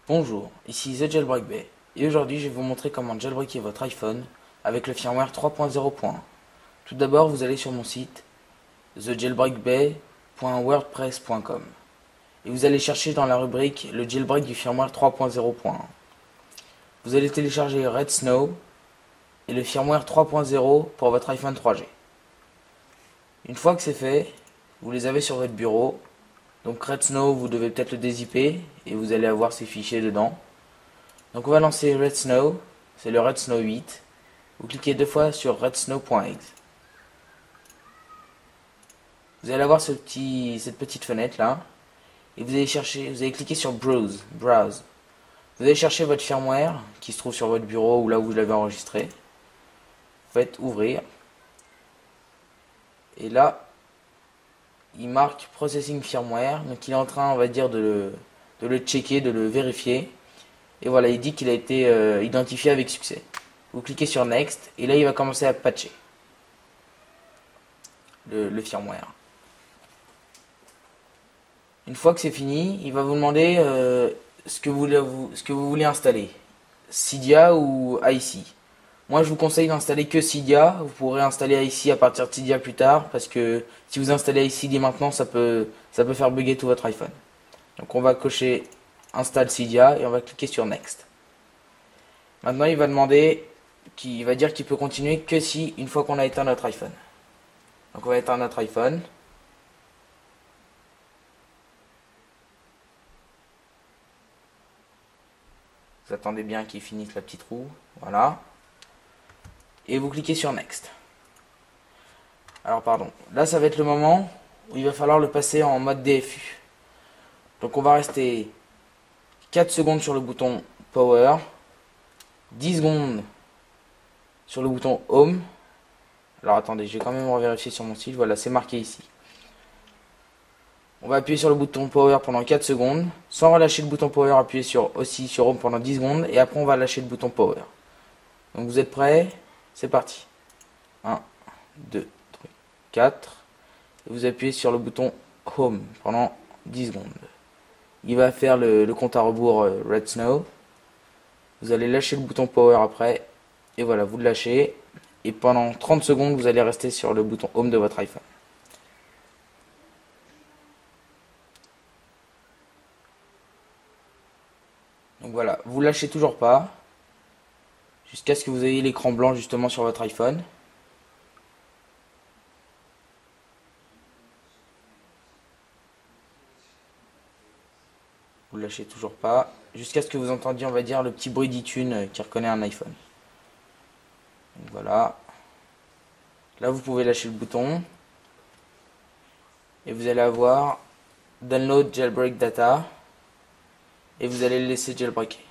Bonjour, ici The Jailbreak Bay, et aujourd'hui je vais vous montrer comment jailbreaker votre iPhone avec le firmware 3.0.1. Tout d'abord, vous allez sur mon site thejailbreakbay.wordpress.com et vous allez chercher dans la rubrique le jailbreak du firmware 3.0.1. Vous allez télécharger Red Snow et le firmware 3.0 pour votre iPhone 3G. Une fois que c'est fait, vous les avez sur votre bureau. Donc Red Snow, vous devez peut-être le dézipper et vous allez avoir ces fichiers dedans. Donc on va lancer Red Snow, c'est le Red Snow 8. Vous cliquez deux fois sur redsnow.exe. Vous allez avoir cette petite fenêtre là. Et vous allez cliquer sur Browse. Vous allez chercher votre firmware qui se trouve sur votre bureau ou là où vous l'avez enregistré. Vous faites ouvrir. Et là, il marque Processing Firmware. Donc il est en train, on va dire, de le checker, de le vérifier. Et voilà, il dit qu'il a été identifié avec succès. Vous cliquez sur Next et là il va commencer à patcher le firmware. Une fois que c'est fini, il va vous demander ce que vous voulez installer. Cydia ou IC. Moi je vous conseille d'installer que Cydia. Vous pourrez installer IC à partir de Cydia plus tard parce que si vous installez IC dès maintenant ça peut faire bugger tout votre iPhone. Donc on va cocher Install Cydia et on va cliquer sur Next. Maintenant il va dire qu'il peut continuer que si une fois qu'on a éteint notre iPhone. Donc on va éteindre notre iPhone. Vous attendez bien qu'il finisse la petite roue. Voilà. Et vous cliquez sur Next. Alors pardon. Là ça va être le moment où il va falloir le passer en mode DFU. Donc on va rester 4 secondes sur le bouton Power. 10 secondes sur le bouton Home. Alors attendez, je vais quand même revérifier sur mon site. Voilà, c'est marqué ici. On va appuyer sur le bouton Power pendant 4 secondes. Sans relâcher le bouton Power, appuyer aussi sur Home pendant 10 secondes. Et après, on va lâcher le bouton Power. Donc vous êtes prêts? C'est parti. 1, 2, 3, 4. Et vous appuyez sur le bouton Home pendant 10 secondes. Il va faire le compte à rebours Red Snow. Vous allez lâcher le bouton Power après. Et voilà, vous le lâchez. Et pendant 30 secondes, vous allez rester sur le bouton Home de votre iPhone. Donc voilà, vous lâchez toujours pas jusqu'à ce que vous ayez l'écran blanc justement sur votre iPhone. Vous lâchez toujours pas jusqu'à ce que vous entendiez, on va dire, le petit bruit d'iTunes qui reconnaît un iPhone. Donc voilà. Là, vous pouvez lâcher le bouton et vous allez avoir Download Jailbreak Data et vous allez le laisser jailbreaker.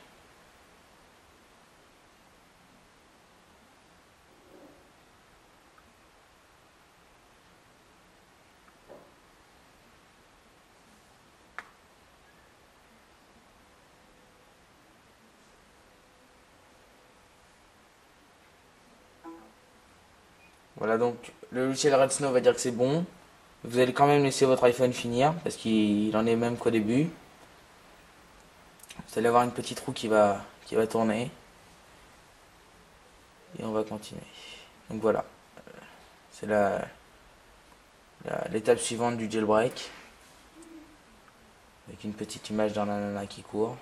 Voilà, donc le logiciel Red Snow va dire que c'est bon. Vous allez quand même laisser votre iPhone finir parce qu'il en est même qu'au début. Vous allez avoir une petite roue qui va tourner. Et on va continuer. Donc voilà. C'est l'étape suivante du jailbreak. Avec une petite image d'un ananas qui court.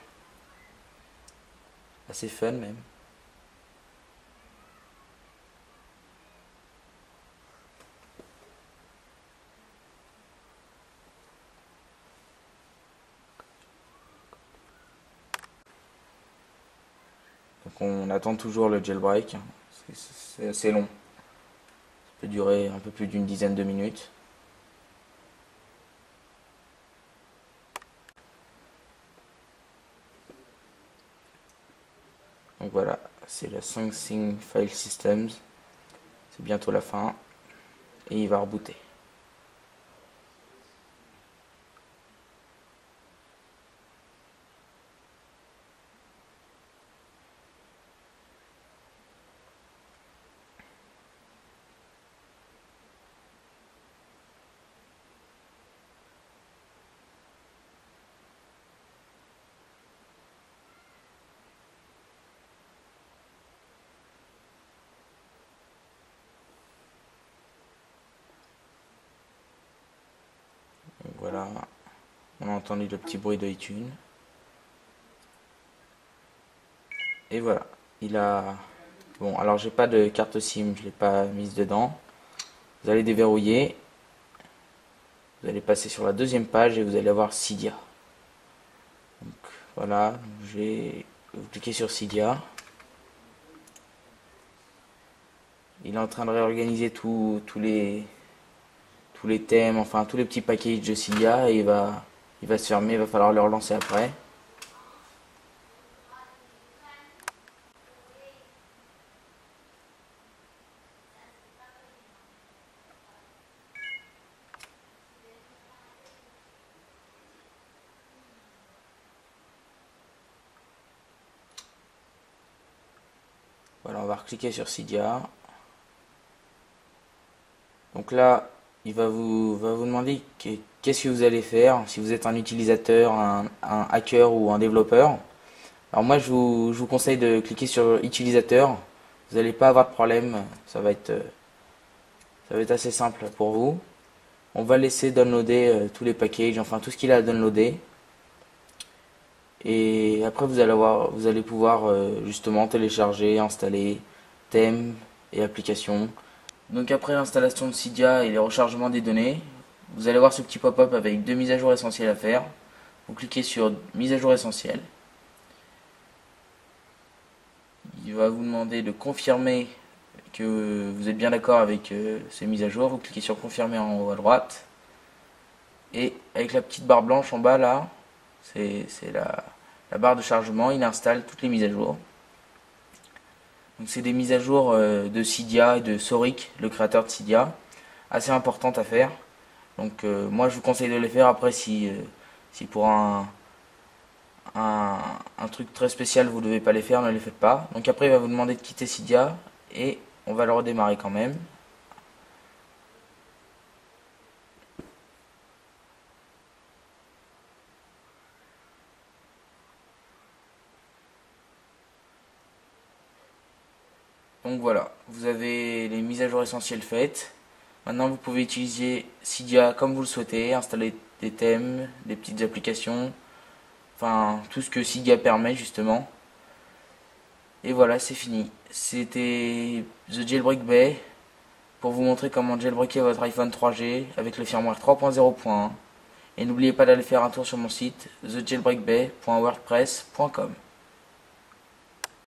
Assez fun même. Donc on attend toujours le jailbreak. C'est assez long. Ça peut durer un peu plus d'une dizaine de minutes. Donc voilà, c'est la Syncing File Systems. C'est bientôt la fin. Et il va rebooter. Voilà. On a entendu le petit bruit de iTunes. Et voilà. Il a... Bon, alors j'ai pas de carte SIM, je l'ai pas mise dedans. Vous allez déverrouiller. Vous allez passer sur la deuxième page et vous allez avoir Cydia. Donc voilà, vous cliquez sur Cydia. Il est en train de réorganiser tous les thèmes, enfin tous les petits packages de Cydia, et il va se fermer, il va falloir le relancer après. Voilà, on va recliquer sur Cydia. Donc là, il va vous demander qu'est-ce que vous allez faire, si vous êtes un utilisateur, un hacker ou un développeur. Alors moi, je vous conseille de cliquer sur utilisateur. Vous n'allez pas avoir de problème, ça va être assez simple pour vous. On va laisser downloader tous les packages, enfin tout ce qu'il a à downloader. Et après vous allez pouvoir justement télécharger, installer thèmes et applications. Donc après l'installation de Cydia et les rechargements des données, vous allez voir ce petit pop-up avec 2 mises à jour essentielles à faire. Vous cliquez sur mise à jour essentielle. Il va vous demander de confirmer que vous êtes bien d'accord avec ces mises à jour. Vous cliquez sur confirmer en haut à droite. Et avec la petite barre blanche en bas là, c'est la barre de chargement, il installe toutes les mises à jour. Donc c'est des mises à jour de Cydia et de Soric, le créateur de Cydia, assez importantes à faire. Donc moi je vous conseille de les faire. Après si pour un truc très spécial vous ne devez pas les faire, ne les faites pas. Donc après il va vous demander de quitter Cydia et on va le redémarrer quand même. Donc voilà, vous avez les mises à jour essentielles faites. Maintenant vous pouvez utiliser Cydia comme vous le souhaitez, installer des thèmes, des petites applications, enfin tout ce que Cydia permet justement. Et voilà, c'est fini. C'était The Jailbreak Bay pour vous montrer comment jailbreaker votre iPhone 3G avec le firmware 3.0.1. Et n'oubliez pas d'aller faire un tour sur mon site thejailbreakbay.wordpress.com.